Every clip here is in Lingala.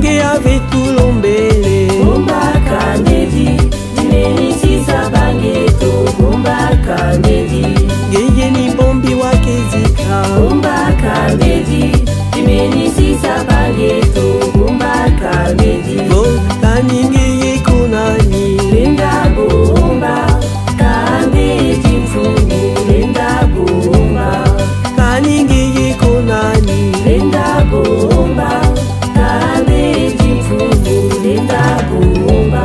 Kanenge ave tulombele Bumba Kamedi Dimeni Sabange to Bumba Kamedi Geye ni bombi wakezika Bumba Kamedi Dimeni Sabange to Bumba Kamedi Go kaninge ye kunani Linda Bumba Kamedi Mfumu Linda Bumba Kaninge ye kunani Linda Bumba Kamedi Mfumu Linda Bumba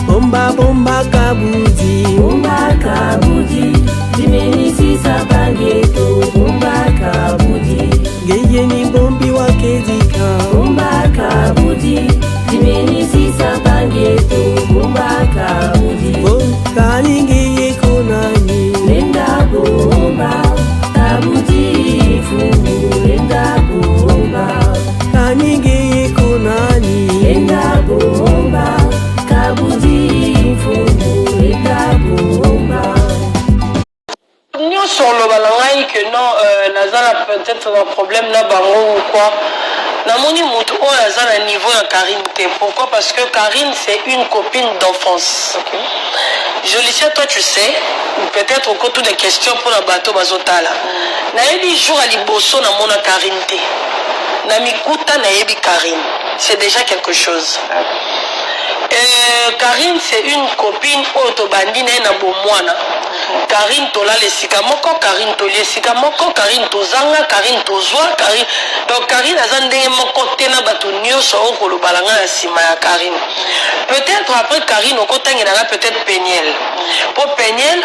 Bomba bomba kabudi Bumba Kabudi Dimeni Sabange to Bumba Kabudi Geye ni bombi wakezika Bumba Kabudi Dimeni Sabange to Bumba Kabudi Go kaninge ye kunani Linda Bumba Kabudi Fumu Linda Bumba Kaninge ye kunani Linda Bumba Kabudi Fumu Linda Bumba Nous sur le balangaï que non, Nazana peut-être un problème là bango ou quoi. Namoni Moutou, Nazana niveau à Karine. Pourquoi? Parce que Karine c'est une copine d'enfance. Okay. Je le sais, toi tu sais, peut-être au côté des questions pour la bateau Bazotala. Naebi jour à Liboso na mona Karine te. Namikuta naebi Karine. C'est déjà quelque chose. Karine c'est une copine autobandine na bomwana. Karine tola le sikamoko, Karine tolie sikamoko, Karine tozanga, Karine tozwa, Karine. Donc Karine azandenge moko tena batu nyoso okolo balanga na sima ya Karine. Peut-être après Karine okotangi na peut-être Peniel. Pour Peniel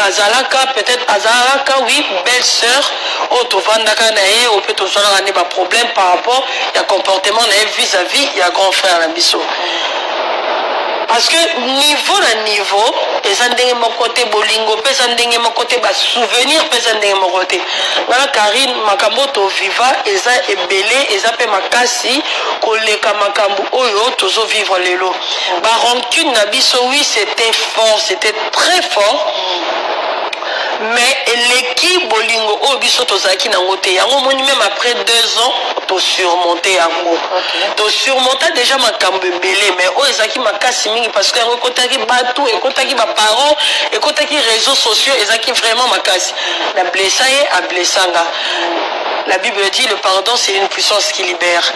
azalaka peut-être azalaka oui belle-sœur otovandaka na ye o peut tozana na ba problème par rapport ya comportement na vis-à-vis ya grand frère na biso. Parce que niveau na niveau, les andenge mon côté bolingo, les andenge mon côté bas souvenir, les andenge mon côté. Voilà Karine makambo to viva, eza ebele, eza pe makasi, koleka makambo oyo tozo vivre lelo. Ba rancune na biso oui c'était fort, c'était très fort. Mais l'équipe bolingo au biso tozaki na ngote yango moni même après 2 ans to surmonter yango to surmonter déjà makambo belé mais o ezaki makasi mingi parce que yango kotaki batou et kotaki ba parents et kotaki réseaux sociaux ezaki vraiment makasi na blessaye a blessanga. La Bible dit le pardon c'est une puissance qui libère.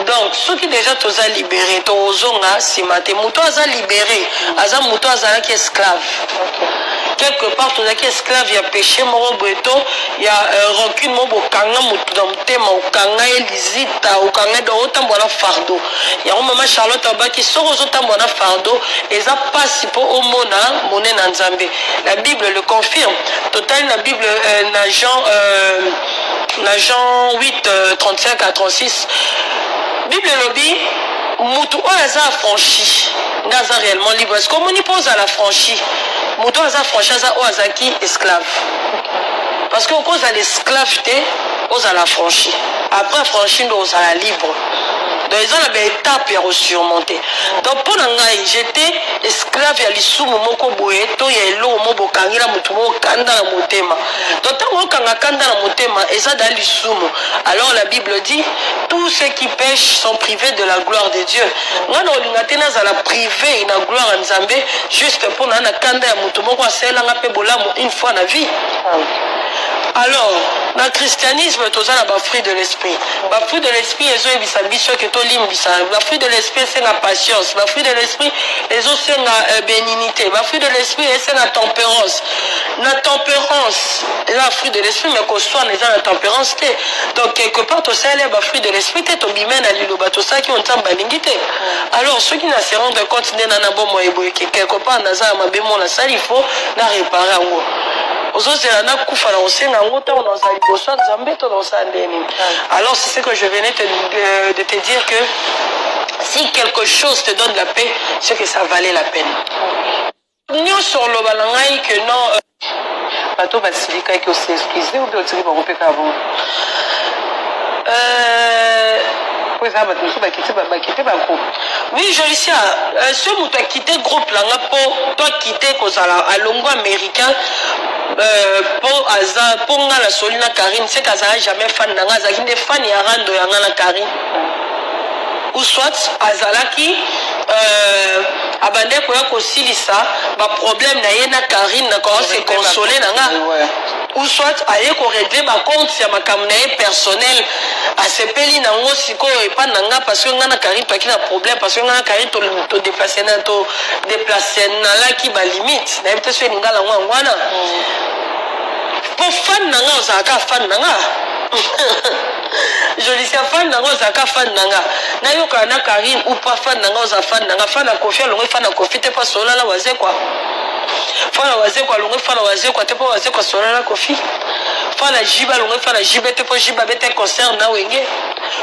Donc ceux qui déjà toza libéré tozonga simate muto aza libéré aza muto aza qui esclave. Quelque part tu es esclave, il y a péché, il y a rancune, fardeau. Il y a un moment Charlotte qui sort aux autres fardeau et ça passe pour au mona nanzambe. La Bible le confirme. Total la Bible Jean 8 35 à 36. Bible lobby Moutou a affranchi, n'a réellement libre. Est-ce qu'on y pose à la franchie? Moutou a affranchi, a azaki esclave. Parce qu'au cause de l'esclaveté, on a la franchie. Après affranchi, on a la libre. Donc ils ont une étape à surmonter. Donc pour l'angaï, j'étais esclave à l'issou moko boeto ya elo mobo kangila mutumo kanda na motema. Donc tant qu'on kanda na motema, eza dans l'issou. Alors la Bible dit tous ceux qui pêchent sont privés de la gloire de Dieu. Ngana olingatena za la privé na gloire à Nzambe juste pour na kanda ya mutumo kwa sela ngape bolamu une fois na vie. Alors, dans le christianisme, tu as le fruit de l'esprit. Le fruit de l'esprit, le fruit de l'esprit, c'est la patience. Le fruit de l'esprit, c'est la bénignité. Le fruit de l'esprit, c'est la tempérance. La tempérance, le fruit de l'esprit, mais qu'on soit la tempérance. Donc, quelque part, tu as le fruit de l'esprit, tu as le ça qui ont alors, ceux qui ne se rendent compte que quelque part, il faut réparer. Alors c'est ce que je venais de te dire que si quelque chose te donne la paix, c'est que ça valait la peine. Nous sur le balangaï que non. Bateau Basilika qui s'est excusé ou bien tu vas romper avant. Oui, je le sais. Ce mot a quitté le groupe là, pour toi quitter à Longo américain. pour nga la solina Karine c'est qu'azala jamais fan nanga azaki nde fan ya rando ya nga na Karine ou soit azalaki abande koya kosilisa ba problème na ye na Karine na ko se consoler nanga ou soit aye ko régler ba compte ya makambo na ye personnel asepeli nango sikoyo epa nanga parce que nga na Karine toaki na problème parce que nga na Karine to déplacer na la ki ba limite na yebite so elinga lango wana pour fan nanga ozalaka fan nanga je dis fan nanga ozalaka fan nanga nayoka na Karine ou pas fan nanga oza fan nanga fan na Kofi alongo fan na Kofi te pas solala waze quoi fana waze kwa longo fana waze kwa te po waze kwa solala Kofi fana jiba longo fana jibe te po jiba bete concert na wenge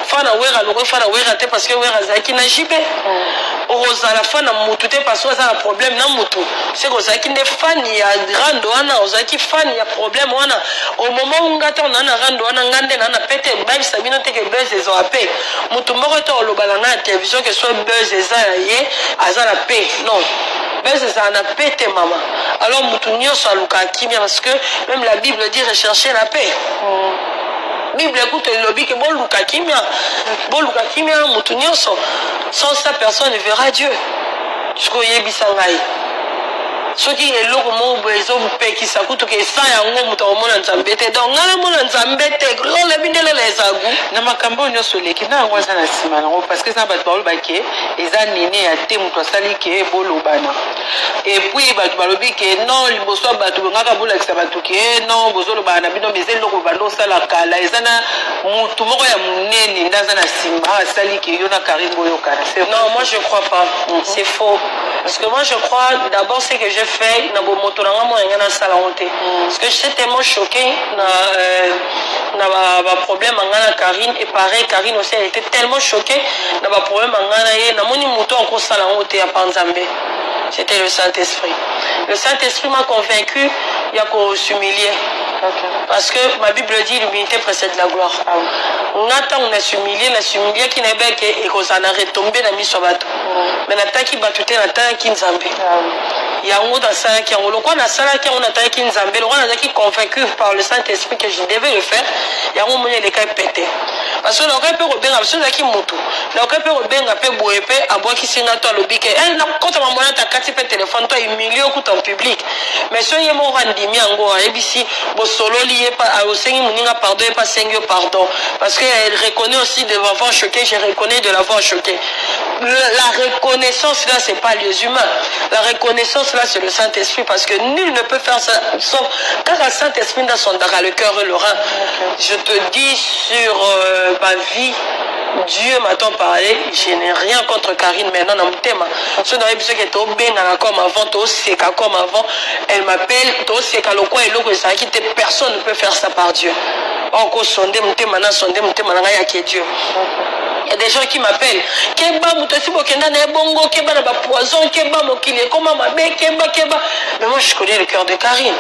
fana wera longo fana wera te parce que wera zaki na jibe ozala fana mutu te parce que ça a problème na mutu c'est que zaki ne fan ya rando wana ozaki fan ya problème wana au moment où ngata on na rando wana ngande na pete babi sabino te ke buzz ezo ape mutu moko to olobala na télévision que soit buzz eza ye azala pe non mais c'est ça, on a pété maman. Alors, Moutounio soit Luka Kimia, parce que même la Bible dit rechercher la paix. Bible écoute le lobby que bon Luka Kimia, Moutounio, sans ça, personne ne verra Dieu. Je connais Bissangaï. Ce qui est l'eau, mon besoin, paix qui s'acoute, que ça, y a un mot, mon enzambete. Donc, on a mon enzambete, on l'a mis dans les agous. Na makambo nyo sole ki na ngwaza na simana parce que ça va parler baké eza nene ya te muto sali ke bolobana et puis ba balobi ke non liboso batu ngaka bola ki sabatu ke non bozolo bana bino bezelo ko bando sala kala eza na mutu moko ya munene ndaza na simba sali ke yo na Karimbo yo kana. Non, moi je crois pas. C'est faux. Parce que moi je crois d'abord c'est que j'ai fait na bo moto na moi ngana sala honte. Parce que j'étais tellement choquée na ba problème ngana Karine et pareil Karine aussi elle était tellement choquée na ba problème ngana ye na moni moto en sala honte ya Panzambe. C'était le Saint-Esprit. Le Saint-Esprit m'a convaincu il y a qu'on s'humilier. Okay. Parce que ma Bible dit l'humilité précède la gloire. On attend on a s'humilier qui n'est pas que qu'on s'en a retombé dans miso bateau. Mais n'attend qui batute n'attend qui nzambe. Il y a un mot dans ça qui a le quoi dans ça qui on attend qui nzambe. Le roi qui convaincu par le Saint-Esprit que je devais le faire. Il y a un moment les cas pété. Parce que le gars peut rebenga parce que qui moto. Le gars peut rebenga peut boepe à bois qui singa toi le bique. Elle n'a quand on m'a ta carte pe téléphone toi humilié au en public. Mais ce yé mon rendimi ango ABC solo lié pas au Seigneur Mouninga pardon et pas Seigneur pardon parce qu'elle reconnaît aussi de l'avoir choqué, je reconnais de l'avoir choqué. La reconnaissance là c'est pas les humains, la reconnaissance là c'est le Saint-Esprit parce que nul ne peut faire ça sauf quand le Saint-Esprit dans son dara le cœur et le rein. Je te dis sur ma vie Dieu m'a-t-on parlé, je n'ai rien contre Karine maintenant dans mon thème. Ce n'est pas ce qui est au bien comme avant, c'est comme avant. Elle m'appelle, c'est qu'à l'eau et l'eau que ça quitte, personne ne peut faire ça par Dieu. Encore sondé mon thème, il y a Dieu. Il y a des gens qui m'appellent. Keba, Moutossi, Bokenda, Nebongo, Keba, Naba Poison, Keba, Mokile, Koma, Mabé, Keba. Mais moi je connais le cœur de Karine.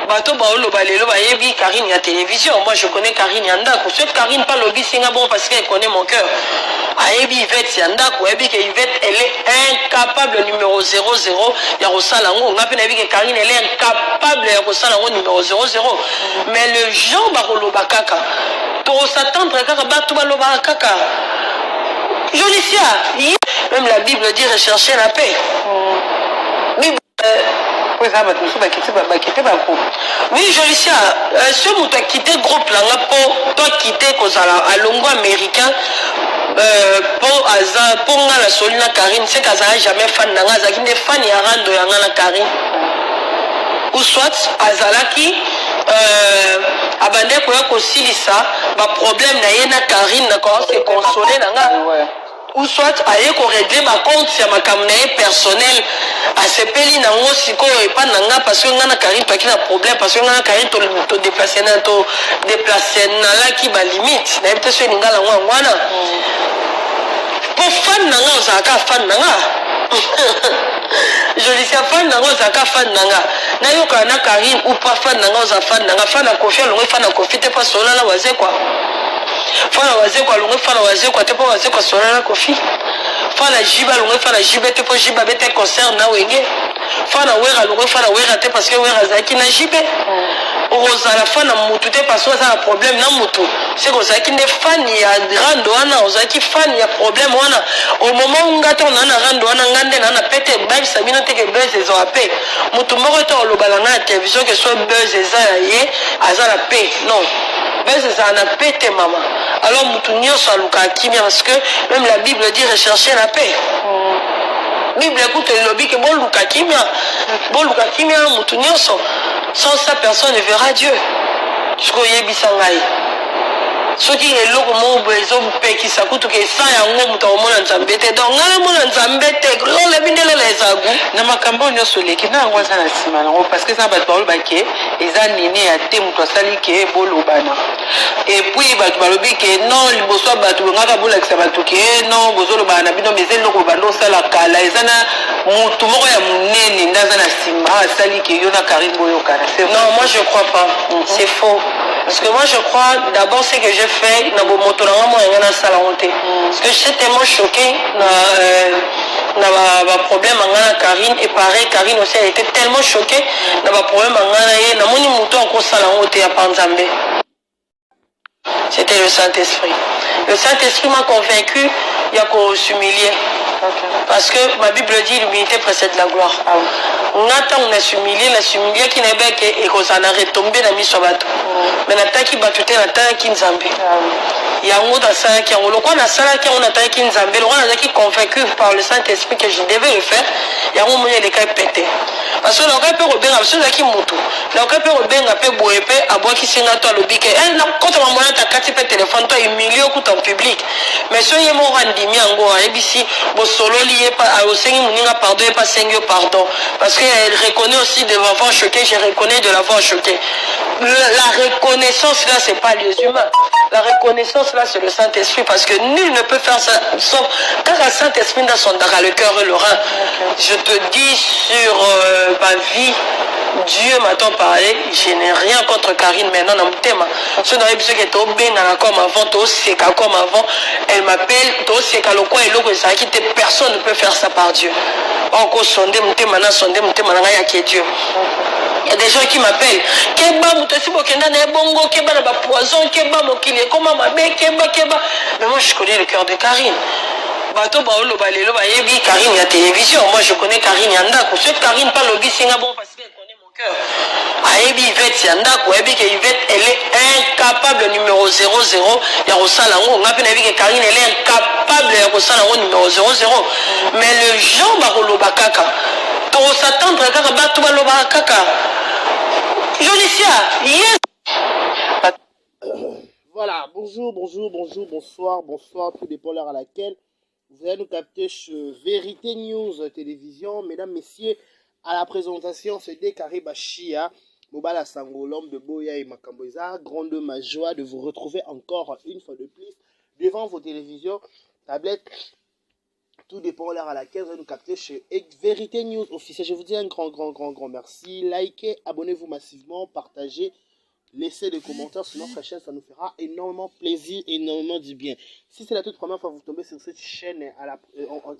Bato baolo balelo bayebi Karine ya télévision. Moi je connais Karine Yandako. Sauf Karine pas lobby singa bon parce qu'elle connaît mon cœur. Ayebi Yvette Yandako, ayebi que Yvette elle est incapable numéro 00 ya Rosalango. On appelle ayebi que Karine elle est incapable ya Rosalango numéro 00. Mais le Jean Barolo Bakaka. Pour s'attendre kaka bato balo bakaka. Jolicia, même la Bible dit rechercher la paix. Bible oui, Jolicia, ce mot a quitté le groupe là pour toi quitter à Longo américain pour la solina Karine, c'est qu'elle n'a jamais fan d'Anga, elle n'est fan de Yanga Karine. Ou soit Azalaki abandé pour aussi ça, ma problème n'a Karine, d'accord, c'est consoler Nanga. Ou soit aye ko régler ma compte sur ma caméra personnelle à ce pays na ngo siko et pas nanga parce que ngana Karine pas qui na problème parce que ngana Karine to déplacer na la qui ba limite na peut se ngala ngwana pour fan nanga ozaka fan nanga je dis fan nanga ozaka fan nanga na yoka na Karine ou pas fan nanga oza fan nanga fan na Kofi longo fan na Kofi te pas sola la waze quoi. Fana waze kwa lungu fana waze kwa tepo waze kwa solana Kofi fana jiba longo fana jibe te po jiba bete concert na wenge fana wera longo fana wera te parce que wera zaki na jibe ozala fana mutu te parce que ça problème na mutu c'est que ozaki ne fan ya rando wana ozaki fan ya problème wana au moment où ngata on na rando wana ngande na pete babi sabino te ke buzz ezo ape mutu moko te olobala na télévision que soit buzz eza ye azala pe non buzz eza na pete mama alors mutu nyonso aluka kimia parce que même la Bible dit rechercher la paix. Bible écoute le lobby que bon luka kimia mutu nyonso sans ça personne ne verra Dieu. Je croyais bisangai. Soki eloko mo bezo pekisa kutuke sa yango mutu omona nzambe te donc ngala mona nzambe te le bindele la ezagu na makambo nyonso leki na yango eza na nsima nango parce que eza bato balobaki ke eza nini ya te moto asali ke bolobana epuis bato balobi ke non liboso ya bato bengaka bolakisa bato ke non bozolobana na bino mais eza eloko bando osala kala eza na motu moko ya monene nde aza na nsima asali ke yo na Karine boyokana. Non, moi je crois pas. C'est faux. Parce que moi je crois, d'abord ce que j'ai fait, parce que j'étais tellement choquée dans problème avec Karine, et pareil, Karine aussi elle était tellement choquée dans le problème avec c'était le Saint-Esprit. Le Saint-Esprit m'a convaincu, il y a qu'au s'humilier. Parce que ma Bible dit l'humilité précède la gloire. On attend, on a s'humilier, la s'humilier qui n'est pas et qu'on s'en a retombé dans le bateau. Mais on a qui battuté, on a qui nzambé. Il y a un mot dans ça qui a un loco, on a ça qui on a qui nzambé. On a qui convaincu par le Saint-Esprit que je devais le faire. Il y a un moment où les cas pété. Parce que l'on peut rebenga, parce que l'on qui moto. L'on peut rebenga, peut boire, à boire qui s'est toi le bique. Elle n'a quand on m'a ta carte téléphone, toi humilié au coup en public. Mais ce y est mon rendimi en go, et ici, bon solo lié pas au Seigneur, mon pardon et pas Seigneur pardon. Parce qu'elle reconnaît aussi de l'avoir choqué, je reconnais de l'avoir choqué. La reconnaissance là, c'est pas les humains. La reconnaissance là, c'est le Saint-Esprit, parce que nul ne peut faire ça sauf quand le Saint-Esprit dans le cœur et le rein. Je te dis sur ma vie, Dieu m'a-t-on parlé, je n'ai rien contre Karine maintenant dans mon thème. Si on avait besoin qu'elle était bien comme avant, comme avant, elle m'appelle, personne ne peut faire ça par Dieu. Encore sondé mon thème, sondé mon thème, il y a Dieu. Il y a des gens qui m'appellent. Keba, Moutossi Bokenda, Nebongo, Keba, n'a pas poison, Keba, Mokili, comment ma mère, Keba. Mais moi, je connais le cœur de Karine. Bato Baolo Balelo, Bayebi, Karine, il y a télévision. Moi, je connais Karine Yanda. Pour ceux que Karine parle au Bissinga, bon, parce qu'elle connaît mon cœur. Ayebi Yvette Yanda, Ayebi que Yvette, elle est incapable, numéro 00, Yarosalango. On a pu que Karine, elle est incapable, Yarosalango, numéro 00. Mais le Jean Barolo Bakaka, pour s'attendre à Bato Balo Bakaka. Jolicia, yes! Voilà, bonjour, bonsoir, tout dépend l'heure à laquelle vous allez nous capter sur Vérité News Télévision. Mesdames, messieurs, à la présentation, c'est Décaré Bachia, Mobala Sango, l'homme de Boya et Makamboza. Grande ma joie de vous retrouver encore une fois de plus devant vos télévisions, tablettes. Tout dépend l'heure à laquelle vous allez nous capter chez Vérité News officiel. Je vous dis un grand merci. Likez, abonnez-vous massivement, partagez. Laissez des commentaires sur notre chaîne, ça nous fera énormément plaisir, énormément du bien. Si c'est la toute première fois que vous tombez sur cette chaîne,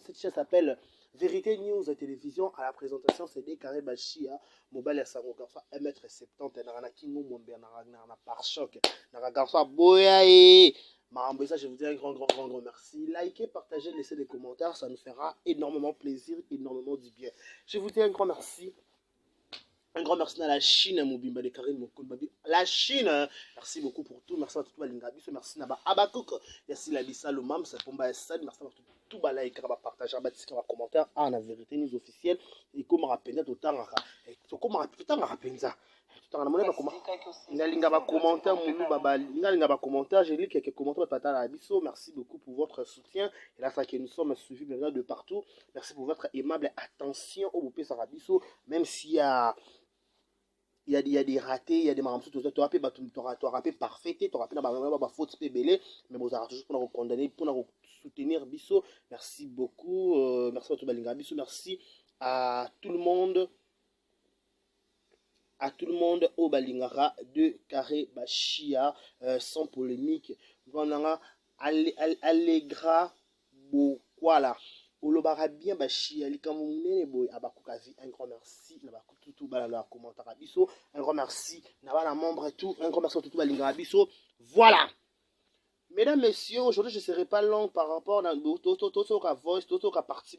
cette chaîne s'appelle Vérité News Télévision. À la présentation, c'est Décaré Bachia, Mobile à Sango Garça, 1m70, Narana Kingo Mombe, Narana Pare-choc, Narana Garça Boya et Marambesa. Je vous dis un grand merci. Likez, partagez, laissez des commentaires, ça nous fera énormément plaisir, énormément du bien. Je vous dis un grand merci. Un grand merci à la Chine, Mobimba de Karine Mokoulbabi. La Chine, merci beaucoup pour tout. Merci à tout le monde. Merci à Abakouk. Merci à Lisa Lomam, c'est pour merci à tout le like, partager, commentaire. Ah, la vérité, nous officielle. Et comment rappeler tout le temps. Comment rappeler tout le temps. J'ai lu quelques commentaires. Merci beaucoup pour votre soutien. Et là, ça que nous sommes suivis de partout. Merci pour votre aimable attention au Bopé Sarabiso. Même s'il y a des ratés, il y a des marams, tu auras rappé parfait, tu auras rappé faute belé, mais vous aurez toujours pour nous condamner, pour nous soutenir Bisso. Merci beaucoup, merci à tout Balinga Bisso, merci à tout le monde au Balingara de Carré Bachia, sans polémique. Voilà, Allegra Bokwala. olobaka bien bashia likambo munene boy abakukazi. Un grand merci na bakututu bala na commentaire biso. Un grand merci na bana membre tout. Un grand merci tout balinga biso. Voilà. Mesdames, messieurs, aujourd'hui je ne serai pas long par rapport à d'autres voice, d'autres parties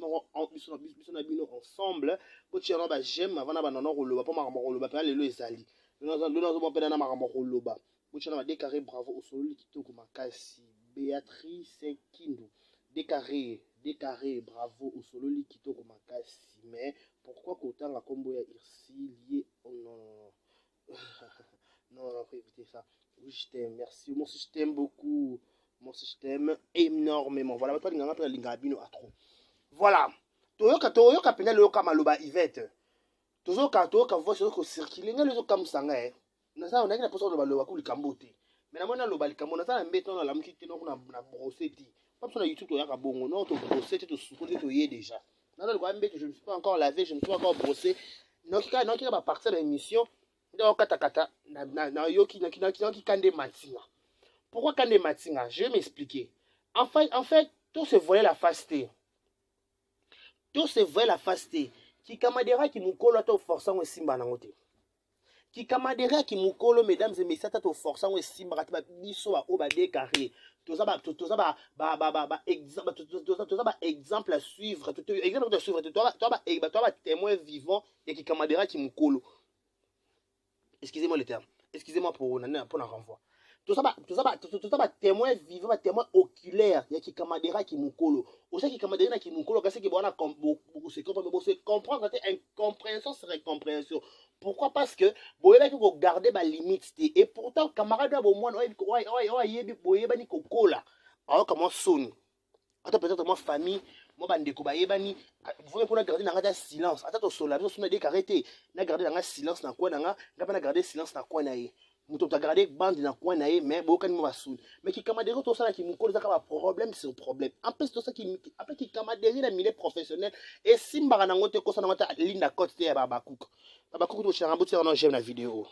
ensemble. Pour que j'aime avant d'abandonner le loba, pour m'arranger le loba, pour aller le zali. Nous avons pas d'arranger le loba. Pour que décarré bravo au solo qui tourne ma casse. Béatrice Kindu. Décarré bravo au solo qui tourne ma casse. Mais pourquoi qu'autant la combo est ici lié au non. Non, on faut éviter ça. Oui, je t'aime, merci. Moi aussi, je t'aime beaucoup. Moi aussi, je t'aime énormément. Voilà, toi, tu as un lingabino à trop. Voilà. Toyoka pena le yoka maloba Yvette. Toyoka voix sur le circuit. Les gens comme ça, hein. Nasa on a une personne de maloba pour le cambote. Mais la monnaie loba le cambo. Nasa un béton dans la mouille qui na brossé. Pas besoin de YouTube, tu as bon. Non, tu brossé, tu souffles, tu y es déjà. Non, le problème, je ne me suis pas encore lavé, je ne me suis pas encore brossé. Non, qui va partir de l'émission. Pourquoi Kande Matinga? Je vais m'expliquer. En fait, tout se voyait la fasté. Tout se voyait la fasté. Qui camadera qui moukolo to forçant un simba nangote. Qui camadera qui moukolo, mesdames et messieurs, to forçant un simba ratba biso a oba décarré. Tout ça exemple à suivre. Exemple à suivre. Toi témoin vivant et qui camadera qui moukolo. Excusez-moi le terme. Excusez-moi pour la renvoi. Tout ça, témoin vivant, témoin oculaire. Il y a qui camadera qui moukolo. Aussi qui camadera qui moukolo, c'est qui se comprendre, incompréhension serait compréhension. Pourquoi? Parce que vous avez garder ma limite. Et pourtant, camarade, moi, ni kokola. Alors, comment sonne? Attends, peut-être moi, famille. Moi bandeko bayebani vous pouvez garder dans silence attends sola biso suna décarré na garder dans silence na quoi na ngapa garder silence na quoi na ye muto ta garder bande na quoi na ye mais bokani mo basoul mais qui camadero to ça qui mukolo ça ka problème c'est un problème en plus tout ça qui après qui camadero na milieu professionnel et simba na ngote ko ça na mata linda côte ya babakuko to changambo tira na j'aime la vidéo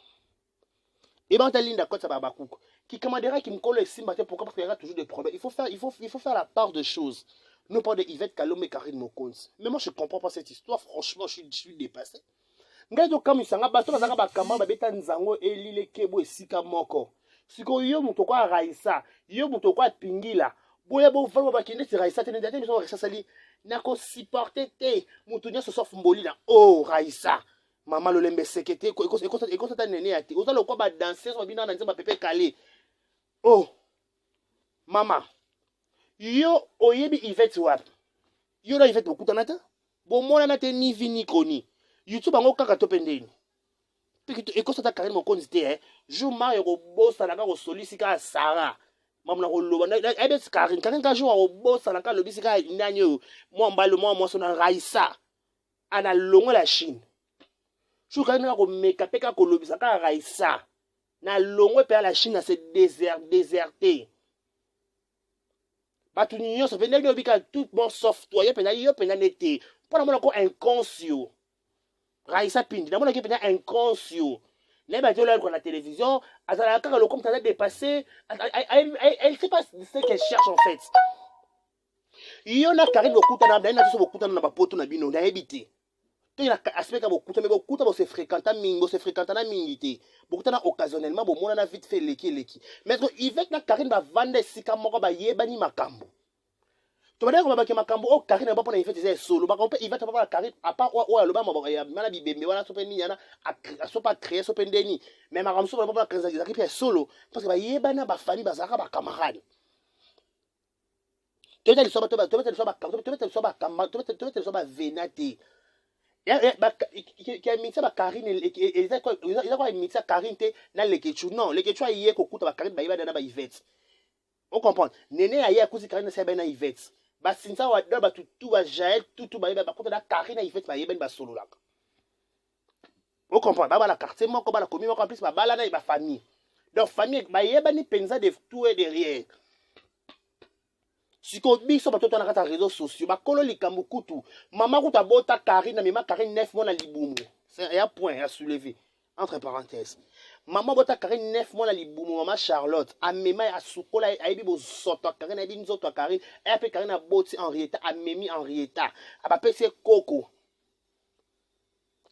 et ben ta linda côte ça babakuko qui camadera qui mukolo et simba pourquoi parce qu'il y a toujours des problèmes il faut faire la part de choses. Nous parlons de Yvette Kalomé et Karine Mokonzi. Mais moi, je ne comprends pas cette histoire. Franchement, je suis dépassé. Ngado comme il s'en a battu, ça va kamba babeta nzango et lile kebo et sika moko. Siko yo mutoko raisa, yo mutoko pingila. Boya bo fa ba kende ti raisa tene date biso raisa sali. Nako supporter te mutunya so sof mboli la. Oh raisa. Mama lo lembe sekete ko ta nene ati. Oza lo ko ba danser so bina na nzamba pepe kale. Oh. Mama. Yo oyebi Yvette wapi yo na Yvette bokutana ta bomona na te ni vini koni YouTube ango kaka to pendeni piki ekosa ta Karine Mokonzi te jo Mario ko bossa na ko solisika Sara mamna ko loba na ebe Karine ka jo ko bossa na ka lobisika ndanyo mo mbalo mo so na Raisa ana longo la Chine jo Karine ko meka peka ko lobisa ka Raisa na longo pe la Chine na se déserté. Batu nyo so venir bika tout bon software yo pena nete pour na ko inconscient Raisa Pindi na mona ke pena inconscient les bateaux là la télévision azala ka le comme ça dépassé elle sait pas ce qu'elle cherche en fait yo na Karine Bokuta na so Bokuta na bapoto na bino na habité to na aspect ka Bokuta mais Bokuta bo se fréquenta na mingité Bokuta na occasionnellement bo mona na vite fait leki mais Yvette na Karine ba vendre sika moko ba yebani makambo to ba ko ba ke makambo o Karine ba pona Yvette c'est solo ba ko Yvette ba Karine à part o ya loba mabo ya mala bibembe wana so pe ni yana a so pas créer so pe ndeni mais makambo so ba 15 ans qui solo parce que ba yebana ba famille ba zaka ba camarade to ta so ba venate qui a mis ça ba Karine et ça quoi mis ça Karine te na lekechu non lekechu aye ko kuta ba Karine ba yeba na ba Yvette on comprend nene aye akuzi Karine sa ba na Yvette ba sinza wa ba tutu ba Jaël tutu ba yeba ba kuta na Karine na Yvette ba yeba ba solo la on comprend ba la quartier moko ba la commune moko en plus ba la na ba famille donc famille ba yeba ni penza de tout et derrière. Si ko biso bato to na kata réseaux sociaux ba kolo likambo kutu mama kuta bota Karine na mema Karine 9 mois na libumu c'est un point à soulever entre parenthèses. Maman bota Karine 9 mois la libumu maman Charlotte amema a sukola aibi bo soto Karine aibi nzoto Karine et après Karine a boti Henrietta amemi Henrietta abapese koko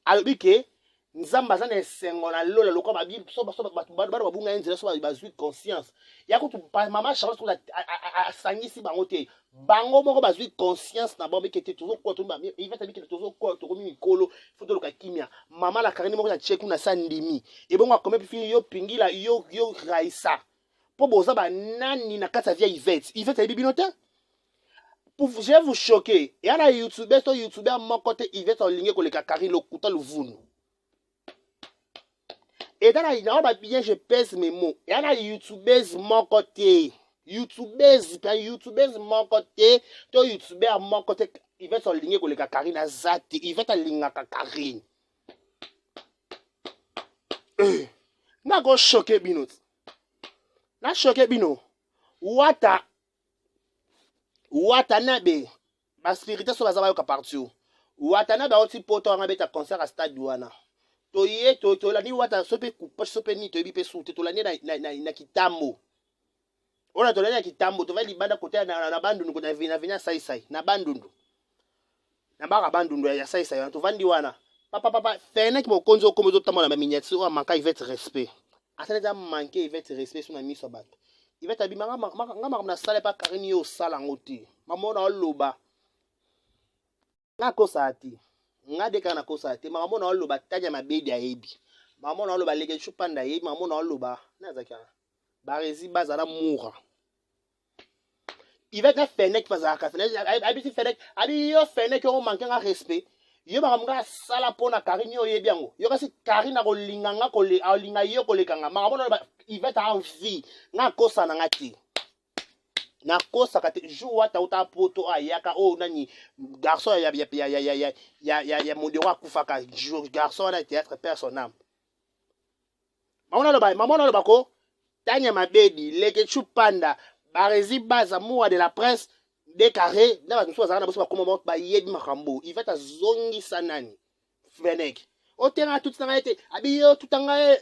alobi ke nzamba za na sengo na lola lokwa babi so ba bunga nzela so ba zui conscience ya ko maman Charlotte a sangisi bango te bango moko bazui conscience na bombe kete toujours quoi tout il va tabi que toujours quoi to komi mikolo foto loka kimia maman la Karine moko na check na sandimi et bon comme puis yo pingila yo raisa po boza ba nani na kata via Yvette a bibinote pour je vous choquer et na YouTuber mon côté Yvette en ligne ko le Karine lokuta luvunu et dans la ba bien je pèse mes mots et na YouTubers mon côté YouTubers mon côté to YouTuber mon côté il va s'aligner avec les Karine azati il va t'aligner avec Karine na go choquer bino na choquer bino wata nabe ba spirituel so bazaba yo ka partiu wata nabe oti poto nga beta concert à stade douana to ye to la ni wata sope coupe sope ni to bi pe soute to la ni na kitambo. Ona to lenya kitambo to va libanda kote na bandundu ko na vina sai na bandundu na ba bandundu ya sai to vandi wana papa fena ki mokonzo ko mozo tamona ba minyatsi o manka Yvette respect asana ja manke Yvette respect suna miso bato Yvette abi nga na sala pa Karine yo sala ngoti mamona oloba na kosati nga deka na kosati mamona oloba tanya mabedi ayebi mamona oloba lege chupanda yebi mamona oloba na zakya barezi bazala moura il va être fenêtre bazala ka fenêtre abi fenêtre abi yo fenêtre ko manquer un respect yo ba mga sala pona Karine yo yebi yango yo kasi Karine na ko linganga ko le alinga yo ko le kanga mamona il va être en vie na kosa na ngati na kosa kate joua ta uta poto ayaka o nani garçon ya modero akufaka garçon na théâtre personnel mamona lo bako tanya mabedi leke chupanda barezi baza moa de la presse décarré na ba tsoa zana boso ba komoma ba yebi makambo il va ta zongi sanani fenek o terrain tout ça été abiyo tout anga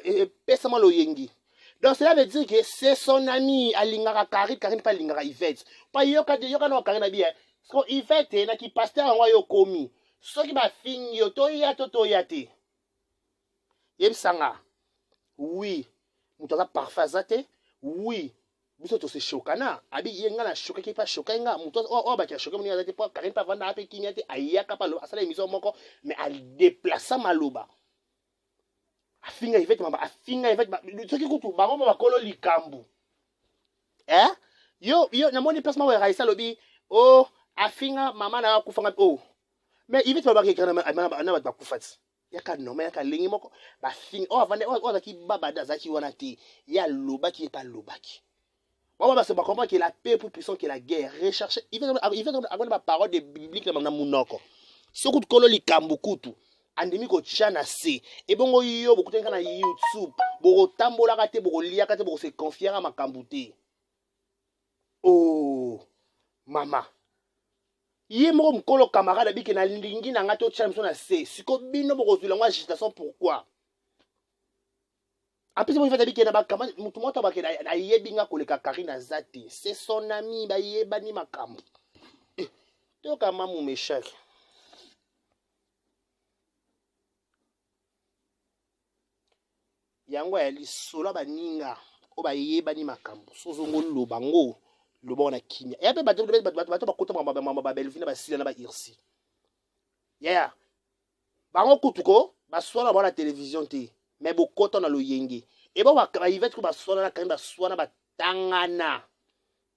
pesa malo yengi. Donc cela veut dire que c'est son ami alingara Karine pas lingara Yvette pas yoka no Karine na bien parce que Yvette na ki pasteur en yo komi so ki ba fin yo to ya te yebsanga oui mutoza parfazate oui biso to se chokana abi yenga na choka ki pa choka nga mutoza o ba ki choka muni azate pas Karine pas vanda ape kinyate ayaka pa lo asala émission moko mais al déplacer maloba afinga Yvette mamba afinga Yvette soki kutu bango ba kolo likambu yo na moni personne wa raisa lobi oh afinga mama na kufanga oh mais Yvette ba ki kana na ba kufati yaka noma yaka lingi moko ba finga oh avande oh zaki baba zaki wana ti ya lobaki pa lobaki ba se ba comprendre que la paix plus puissante que la guerre rechercher Yvette avoir ba parole de biblique na munoko soki kolo likambu kutu andemi ko chana se et bongo yo bokutenga na YouTube boko tambola kate boko lia kate boko se confier à makambu te oh mama ye moko mkolo camarade biki na lingi na ngato chana mso na se siko bino boko zula ngwa agitation pourquoi après c'est bon fait biki na ba kama mutu moto ba ke na yebinga koleka Karine azati c'est son ami ba yebani makambu to kama mu meshak yango ya lisolo baninga o ba yebani makambo sozongo lobango loba na kimia ya pe bato bakota ba Belvina ba sila na ba irsi ya bango kutuko baswana ba na télévision te mais bokota na loyenge e ba ba Yvette ko baswana na kamba baswana batangana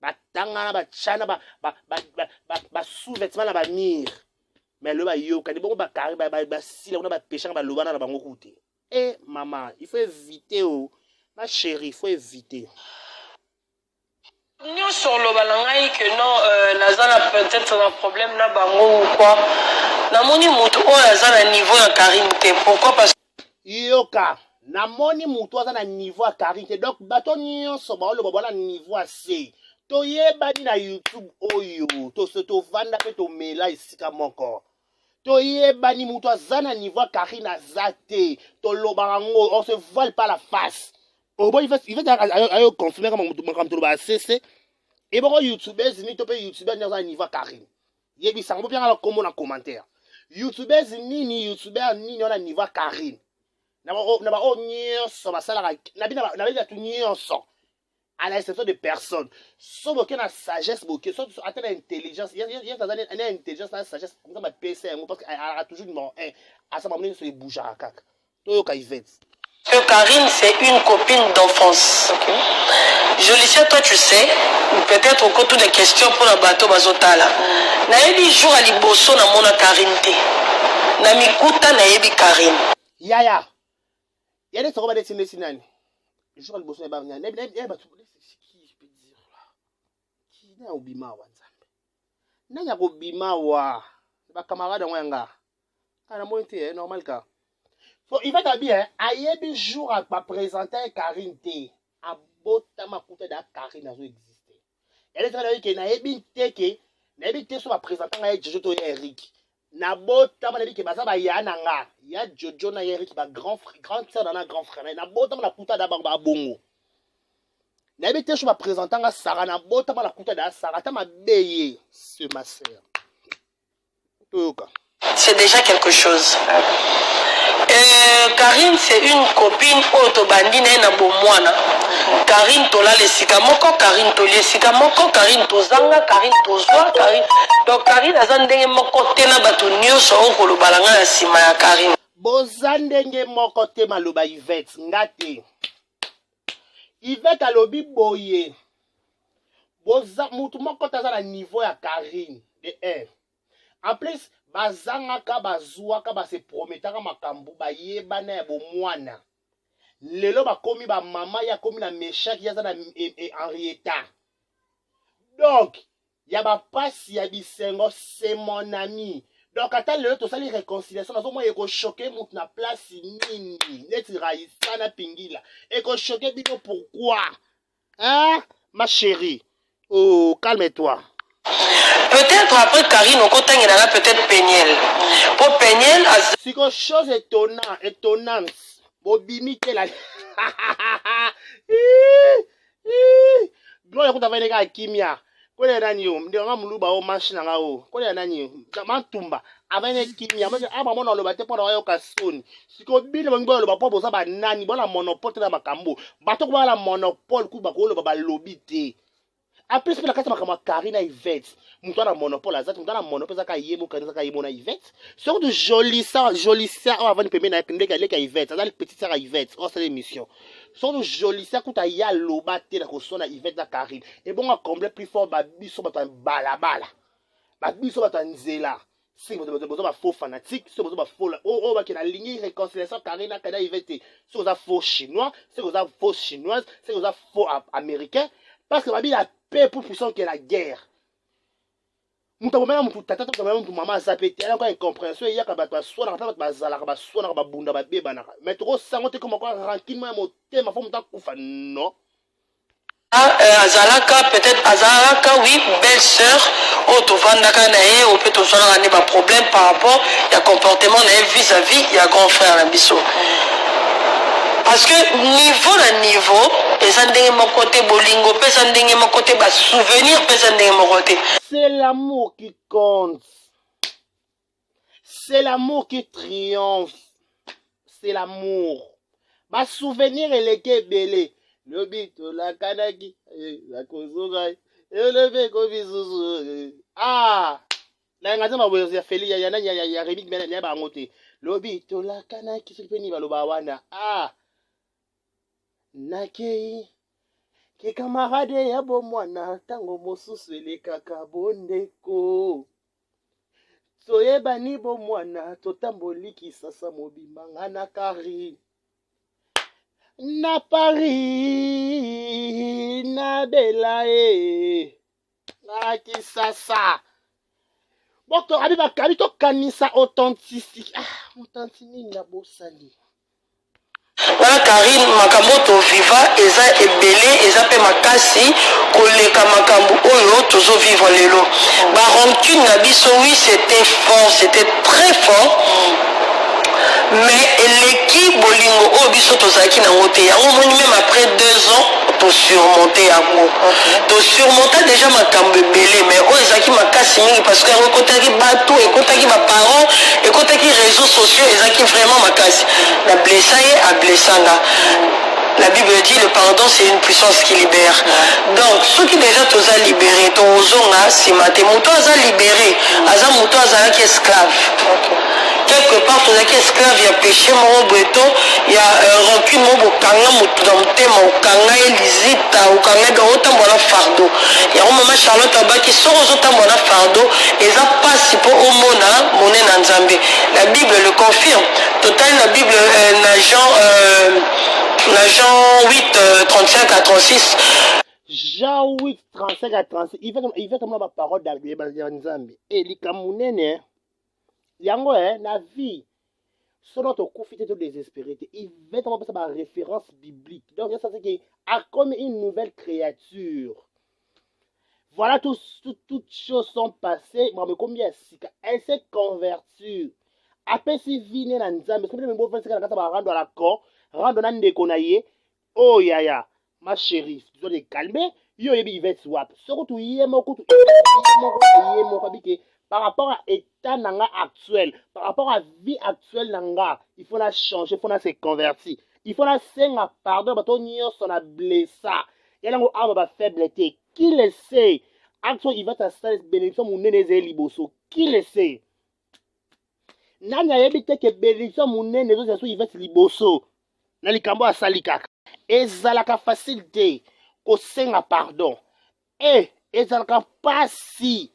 ba chana ba sous-vêtements na ba mir mais le ba yo kani bongo ba kari ba sila na ba pêcher ba lobana na bango kuté. Eh maman, il faut éviter ma chérie, il faut éviter. Nous sur le balangaï que non, Nazana peut-être un problème là bango ou quoi. Namoni mutu o Nazana niveau ya Karine te. Pourquoi parce que yoka namoni mutu azana niveau ya Karine te. Donc bato nyonso ba lo ba na niveau assez. To yebani na YouTube oyo, to se to vanda pe to mela isika moko. toyebani mutu azana niveau Karine azate tolobango on se voile pas la face bon il fait ayo confirmer comme mutu ba cc et bon youtubeurs ni to pe youtubeur ni azana niveau Karine yebi sango bien ala komo na commentaire youtubeurs ni youtubeur ni on a niveau Karine na ba o nyonso basala na bina tu nyonso à l'exception de personnes. Sauf aucune sagesse, sauf atteindre l'intelligence. Il y a une intelligence, une sagesse, comme ça, ma PC, parce qu'elle a toujours numéro 1. À ce moment-là, il bouge à cac. Que Karine, c'est une copine d'enfance. Okay. Je le sais, toi, tu sais, peut-être encore toutes les questions pour la bateau Bazotala. Naebi jour à Liboso, na mona Karine te. Na mikuta naebi Karine. Yaya. Y'a des sorobas de Sinani. Le jour à Liboso, il y a qui je peux dire là. Qui n'a obima wa nzambe. N'a obima wa. Ba camarade wanga. Kana mointe normal ka. Il va bien, ayebi jour à présenter Karine T. A bota ma coute da Karine a existé. Elle est très que na yebi teke, na yebi te so va présenter na Jojo to Eric. Na bota ma yebi ke baza ba ya nanga. Ya Jojo na Eric ba grand sœur na grand frère. Na bota ma coute da ba bongo. Na yebi te so va présenter na Sarah na bota ma coute da Sarah ta ma beye, c'est ma sœur. C'est déjà quelque chose. Karine, c'est une copine autobandine na bomwana. Karine tola le sikamoko, Karine tolie sikamoko, Karine tozanga, Karine tozwa, Karine. Donc Karine azandenge moko tena batu nyonso okolo balanga na sima ya Karine. Bozandenge moko te maloba Yvette ngate. Yvette alobi boye. Boza mutu moko taza na niveau ya Karine de 1. En plus bazangaka bazuaka base prometaka makambo bayebana ya bomwana lelo bakomi ba mama ya komi na meshaki yaza na Henrietta donc ya ba pasi ya bisengo c'est mon ami donc ata lelo tosali réconciliation nazo moi eko choquer mutu na place nini neti Raissa na Pingila eko choquer bino pourquoi hein ma chérie oh calme-toi. Peut-être après Karine, on compte peut-être Péniel. Pour Péniel, c'est quelque chose étonnant. Bobimi que la. Gloire quand avec les gars kimia. Quand les nanios, m'dérange muluba au machine nga o. Quand les nanios, mantumba. Avec les kimia, moi ah maman on le battait pour la occasion. Si ko bile bango le bapa boza ba nani, bon la monopole na makambo. Bato ko la monopole ku ba ko le baba lobby te. Après c'est la carte makama Karine Yvette mutu na monopole azati mutu na monopole zaka yemo kanisa ka yemo na Yvette sort de joli ça avant de payer na ndeka leka Yvette azali petite sœur Yvette on c'est l'émission sort de joli ça kuta ya loba te na ko sona Yvette na Karine et bon on combler plus fort ba biso ba balabala ba biso ba nzela si vous ba faux fanatique si vous ba faux oh ba ki na ligne réconciliation Karine na Yvette si vous a faux chinois si vous a faux chinoise si vous a faux américain parce que babi la paix plus puissante que la guerre. Mutu mama mutu tata to mama mutu mama zapete ala ko incompréhension ya ka bato so na ba bazala ka ba so na ba bunda ba beba na mais trop sango te comme quoi rancune moi motema fo mutu kufa non. Azalaka peut-être Azalaka oui belle sœur autovandaka na ye ou peut to na ba problème par rapport ya comportement na vis-à-vis ya grand frère na biso. Parce que niveau na niveau, c'est l'amour qui compte. C'est l'amour qui triomphe. C'est l'amour. Ma souvenir est le belé. Le bito la kanaki, la kozogai, le beko bizuzu. Ah, la ngaza ma boya feli ya na ya remix mena ya ba ngote. Le bito la kanaki se peni ba lo ba wana. Ah. Nakei ke camarade ya bomwana tango mosusu elekaka bondeko toyebani bomwana totamboli kisasa mobimba nga na Karine na Paris na Belae na kisasa boko abiba kabito kanisa authenticité ah mutanti nini na bosali voilà Karine makambo toviva eza ebele eza pe makasi koleka makambo oyo tozovivre lelo ba rancune na biso oui c'était fort c'était très fort mais eleki bolingo oyo biso tozalaki nango te yango moni même après 2 ans tosurmonte yango tosurmonta déjà makambo ebele mais oyo ezalaki makasi mingi parce que yango ekotaki bato ekotaki baparent ekotaki réseaux sociaux ezalaki vraiment makasi na blessa ye ablessanga. La Bible dit le pardon c'est une puissance qui libère. Donc ceux qui déjà toza libéré tozonga simate moto aza libéré aza moto azalaki esclave. Quelque part tozalaki esclave ya péché moko boeto ya rancune moko bokanga motu na motema okanga ye lizita okanga ye otambola fardeau yango mama Charlotte abaki soko ozotambola fardeau eza pasi mpo omona mone na Nzambe. La Bible le confirme total la Bible na Jean 8 35 à 36. Jean 8 35 à 36 il fait comme la parole d'Nzambe et likamunene yango na vie selon ton coup tu désespéré il va tomber ça par référence biblique donc ça c'est que a comme une nouvelle créature voilà toutes choses sont passées mais combien elle s'est convertie après si vine na Nzambe parce que même bon fait ça va rendre à la corps rendre na ndeko na ye oh yaya ma chérie tu dois te calmer yo yebi il va swap surtout yemo kutu yemo kabike par rapport à l'état nanga actuel, par rapport à la vie actuelle nanga, il faut la changer, il faut la se convertir. Il faut la senga pardon, bato nyo son a blessé. Il y a un ba faiblesse. Qui le sait? Actuellement, il va t'installer bénédiction mon nene zé liboso. Qui le sait? Nanya yebite que bénédiction mon nene zo il va liboso. Na likambo asalikaka. Ezalaka facilité ko senga pardon. Ezalaka pasi.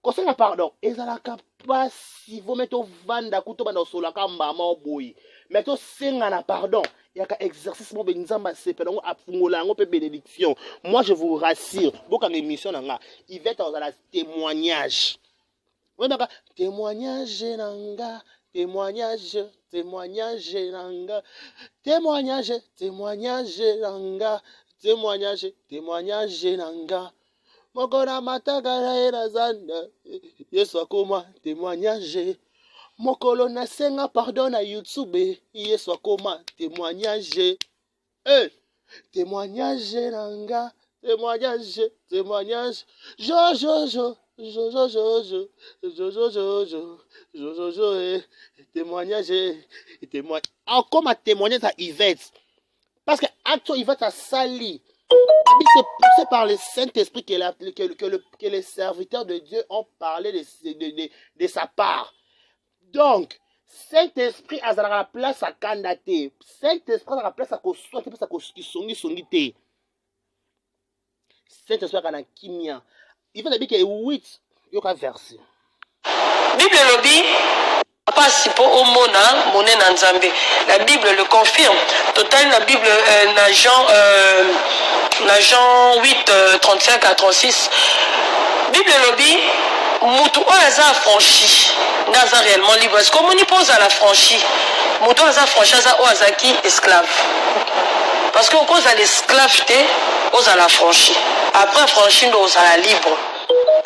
Kosenga pardon, ezalaka pasi vous mettez au vanda kuto bana solaka mama boy. Mettez senga na pardon. Yaka exercice mo benzamba sepelongo afungola ngo pe bénédiction. Moi je vous rassure, boka émission nanga, il va être dans la témoignage. Oui nanga témoignage nanga, témoignage nanga. Témoignage nanga, témoignage nanga. Mokona matagara era zanda Yesu akoma témoignage Mokolo na senga pardon na YouTube Yesu akoma témoignage témoignage nanga témoignage témoignage encore ma témoignage à Yvette parce que actuellement Yvette a sali. C'est poussé par le Saint-Esprit que les serviteurs de Dieu ont parlé de sa part. Donc, Saint-Esprit a la place à candidater. Saint-Esprit a la place à construire, à construire. Saint-Esprit a la kimia. Il faut dire que 8, il y a un verset. Bible lobby. Pas si pour omona moné na Nzambe. La Bible le confirme. Total la Bible na Jean 8 35 à 36. Bible lobby mutu oza affranchi. Ngaza réellement libre. Est-ce qu'on y pose à la franchi? Mutu oza affranchi za ozaki esclave. Parce que cause à l'esclave aux à la franchi. Après franchi nous à la libre.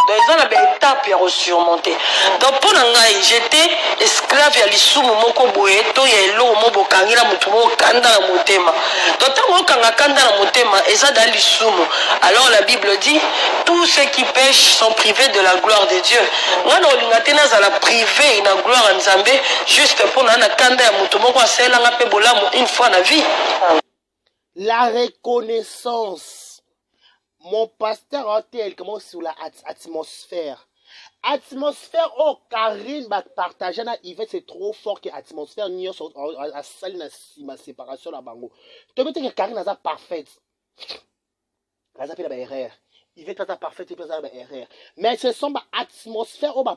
Donc ils ont la étape à surmonter. Donc pour ngai j'étais esclave ya lisumu moko boye to ya elo mo kangila mutu mo kanda na motema. Donc tant kanga kanda na motema eza dans lisumu. Alors la Bible dit tous ceux qui pêchent sont privés de la gloire de Dieu. Ngana olingatena za la privé na gloire Nzambe juste pour na kanda ya mutu moko asela nga pe bolamu une fois na vie. La reconnaissance. Mon pasteur a tel comment sur la atmosphère. Atmosphère oh Karine va partager na Yvette c'est trop fort que atmosphère n'y a salle na séparation la bango. Tu veux dire que Karine est parfaite. Elle a fait la erreur. Yvette est parfaite et puis la erreur. Mais ce sont atmosphère oh va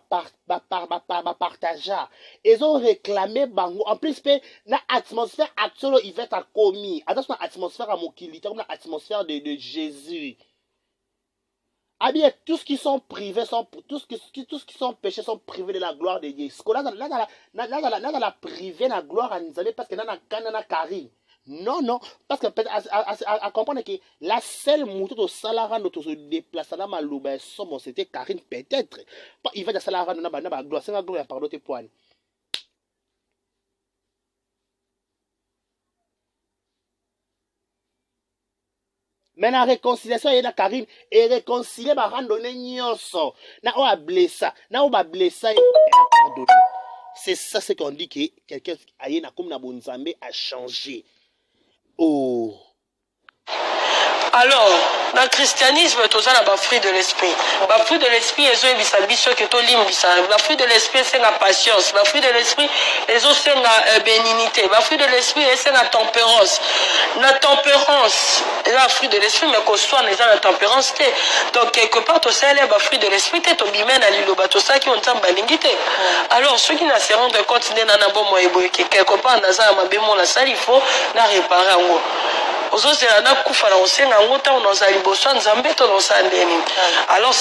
partager. Ils ont réclamé bango. En plus na atmosphère actuelle Yvette a commis. Attention atmosphère à mokili comme la atmosphère de Jésus. Ah bien, tous qui sont privés, tous qui sont péchés sont privés de la gloire de Dieu. Là, dans la privé la gloire à Nzambe parce que dans la Karine. Non, non, parce que à comprendre que la seule moto de Salara nous se déplace dans ma louba, c'était Karine peut-être. Il va de Salara dans ma gloire, c'est la gloire par d'autres points. Mais la réconciliation est la Karine et réconcilier va randonner nyonso. Na o a blessé, na o ba blessé et pardonner. C'est ça ce qu'on dit que quelqu'un aïe na comme na bonzambe a changé. Oh. Alors, dans le christianisme, tout ça, là, fruit de l'esprit. Le fruit de l'esprit, ils ont que tout le fruit de l'esprit, c'est la patience. Le fruit de l'esprit, ils ont c'est la bénignité. Le fruit de l'esprit, c'est la tempérance. La tempérance, c'est le fruit de l'esprit, mais qu'on soit dans la tempérance. Donc, quelque part, tout ça, le fruit de l'esprit, c'est au bimène à l'île, tout ça qui ont tant bénignité. Alors, ceux qui ne se rendent compte, quelque part, dans ça, il faut la réparer en haut. Alors c'est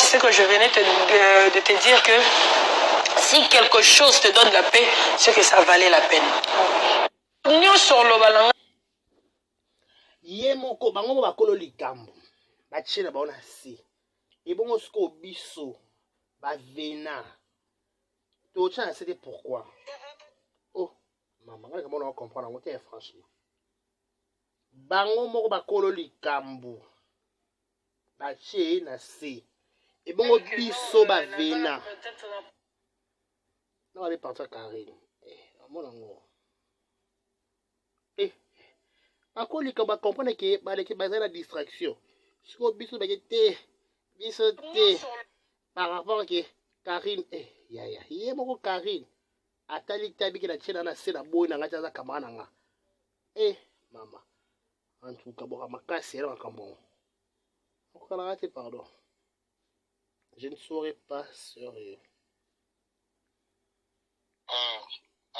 ce que je venais de te dire que si quelque chose te donne la paix, c'est que ça valait la peine. Nous sur le ballon. Yemoko bango bakolo likambo. Bachina baona si. Et bon sko biso ba vena. To tcha c'était pourquoi. Oh, maman, comment on comprend on était franchement. Bango moko bakolo likambo bache na se et bon biso ba vena non aller partir Karine mon ngo bakolo likambo comprendre que ba leki bazana la distraction siko biso ba te biso te par rapport que Karine ya yé moko Karine atali tabi que la tchena na se na boy na ngata za kamana nga mama. En tout cas, pardon. Je ne saurais pas sérieux.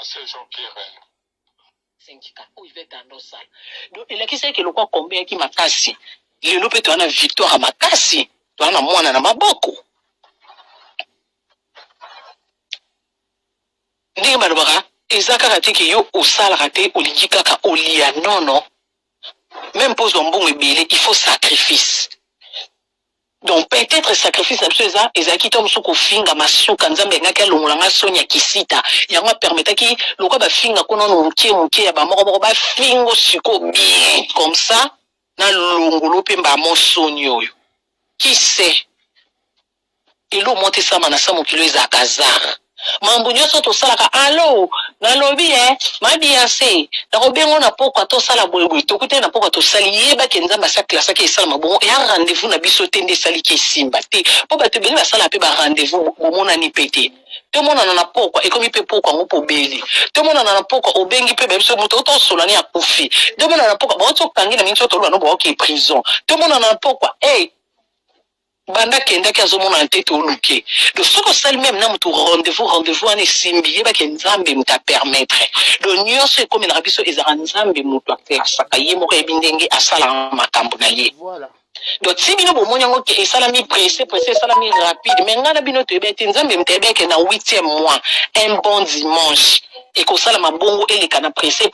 C'est Jean-Pierre. Donc, il a qui sait que le quoi combien qui m'a cassé. Il nous peut avoir une victoire à ma casse. Tu as un moine à ma boko. Ndi malobara, ezaka ratiki yo osala raté olikikaka olia non. Même pour un bon ébélé, il faut sacrifice. Donc peut-être sacrifice absolu ça, ezaki tom suko finga masuka nzambe ngaka longolanga sonya kisita. Yango permettre ki lokwa ba finga kono muke ya ba moko ba fingo suko bien comme ça na longolo pe ba mosonyo yo. Qui sait? Ilo monte sama na samo kilo ezakazara. Mambo nyonso to salaka allo na lobi mabiase na robengo na poko to sala boyeboy to kute na poko to sali yeba kenza masa classe ke sala mabongo ya rendez-vous na biso tende sali ke simba te po ba te beli ba sala pe ba rendez-vous bomona ni pété te mona na poko e komi pe poko ngo po beli te mona na poko obengi pe biso moto to solani ya kufi te mona na poko ba to kangi na minso to lo no bo ke prison te mona na poko banda kenda ki azomona ntete oluke donc soko sali même na mutu rendez-vous ane simbiye ba kenzambe muta permettre donc nyonso ekomi na biso ezaka nzambe mutu aklasaka ye moko ebindenge asala makambo na ye voilà. Donc si bino bomoni yango ke esalami pressé esalami rapide mais ngana bino toyebete nzambe mutebeke na 8e mois un bon dimanche ekosala mabongo eleka na pressé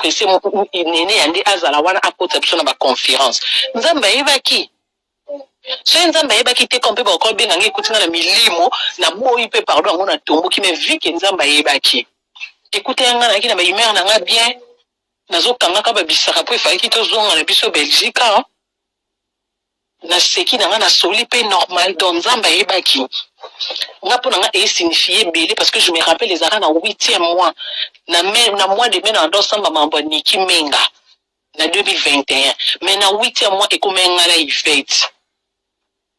nene yande azala wana akota biso na ba conférence nzambe yebaki so nzambe yebaki te kompe ba ko benga ngekutinga na milimo na boyi pe pardon ngona tombo ki me vike nzambe yebaki écoute yanga na kina ba humeur na nga bien nazo kanga ka ba bisaka po fa ki to zonga na biso Belgique na seki na nga na soli pe normal donc nzambe yebaki nga po na nga signifier belé parce que je me rappelle les arana 8e mois na mois de mai na ndosamba mambo niki menga na 2021 mais na 8e mois ekomenga la ifete.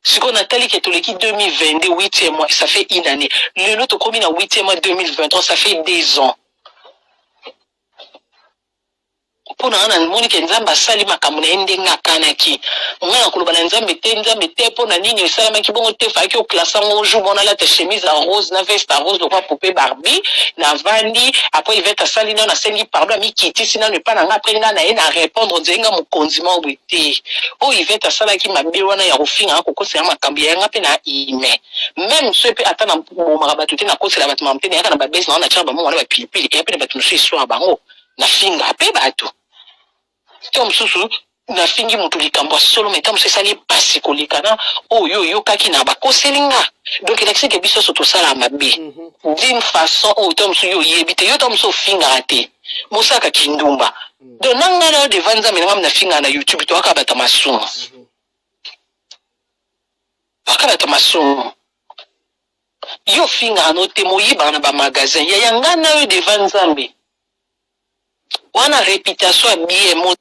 Ce qu'on a tel que tous les 2022, 8e mois, ça fait une année. Le lot commis en 8e mois 2023, ça fait 2 ans. Pour nous, on a dit que nzamba sali makamuna endenga kanaki. On a kuluba nzambe te pour na nini salama ki bongo te fa ki o classant au jour on a la chemise en rose na veste en rose de quoi poupée Barbie na vandi après il va ta sali na sali pardon mi kiti sinon ne pas na après na répondre nzenga mo kondiment wete. Oh il va ta sala ki mabe wana ya rufinga ko kosa makambi ya ngape na ime. Même ceux peut attendre mo marabatu te na kosa la batuma mpe na kana ba base na chamba mo wana ba pilipili et après ba tunu so bango na finga pe bato. to mosusu nafingi mutu likambo solo mais tamu sesali pasi kolekana oyo yokaki na bakoselinga donc elakisi ke biso so tosala mabe d'une façon oyo tamu mosusu yo oyebi te yo tamu mosusu ofingaka te mosaka kindumba donc nanga na yo devant nzambe nanga nafinga na youtube toaka bata masumu bakabata masumu yo finga no te moyiba na ba magasin ya yanga na yo devant nzambe wana réputation ya bien mo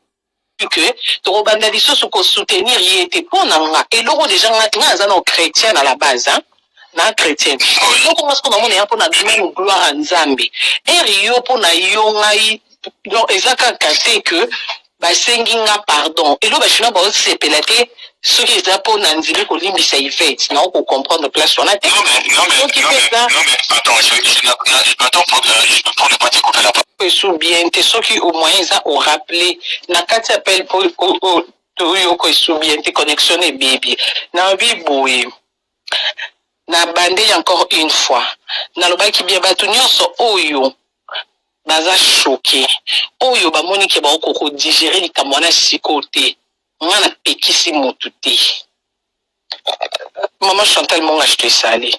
que tokobanda lisusu ko soutenir yete pona nga eloko déjà nga za no chrétien à la base hein na chrétien donc on se mona ya pona gloire gloire à nzambe et yo pona yo ngai donc ezaka kate que basengi nga pardon elo bashina ba sepela te ce qui est pour Nanzili ko limbisa Yvette na ko comprendre place on a été non mais attends je prends le pas t'écouter la parole sous bien te ceux qui au moins ça au rappeler na kati appel pour yo ko sous bien te connexionner baby na biboui na bandé encore une fois na lobaki bien batu nyonso oyo baza choqué oyo ba moni ke ba ko digérer likambo na sikote ngana pekisi mutu te maman Chantal monga je te sali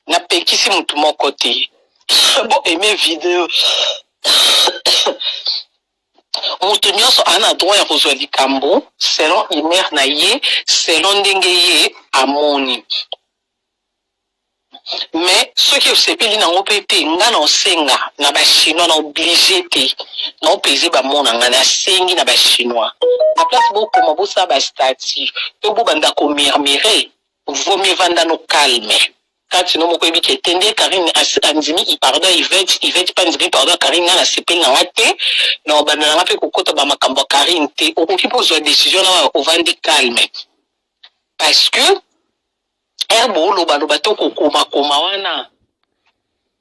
na pekisi mutu moko te bon aimer vidéo mutu nyonso ana droit ya kozwa likambo selon imer na ye selon ndenge ye amoni mais ceux qui osepeli nango pe te nga na osenga na bachinois na obligé te na opese bamona nga na sengi na bachinois na place bokoma bosala bastati to bobanda komurmure vaut mieux vanda no calme kati no moko yebi ke tende Karine andimi ipardon Yvette pa ndimi pardon Karine nga na sepeli nanga te na obanda nanga mpe kokota bamakambo ya Karine te okoki mpo ozwa décision na ovandi calme parce que erbo loba to kokoma wana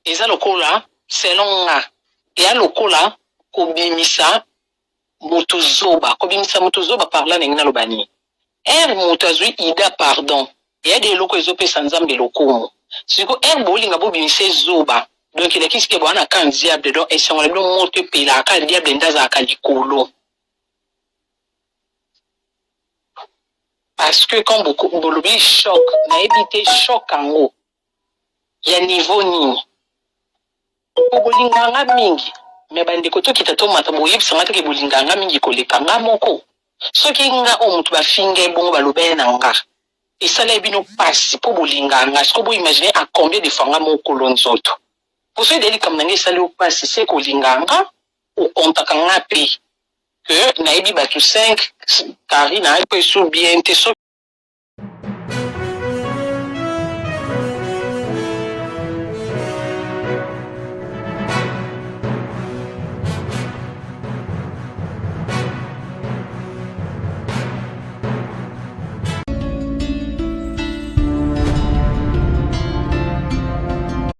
eza lokola selon nga ya lokola kobimisa mutu zoba parla ndenge nalobani mutu azwi ida pardon ya de loko ezopesa nzambe lokumu siko erbo olinga bobimisa zoba donc elakisi ke bwana kan diable donc esangola bilo moto epela aka diable ndazalaka likolo. Parce que quand beaucoup de choc, n'a évité choc en haut. Il y a niveau ni. Bolinganga mingi. Mais bande koto kitato mataboye bisangata ke bolinganga mingi kolekanga moko. Soki nga o mutu ba finge bongo balobe nanga. Et ça là bino passe pour bolinganga. Est-ce que vous imaginez à combien de fanga moko lonzoto? Pour ceux deli comme nanga ça le passe c'est kolinganga ou kontakanga pe. Que na ebi batu 5 Karine a peu sous bien te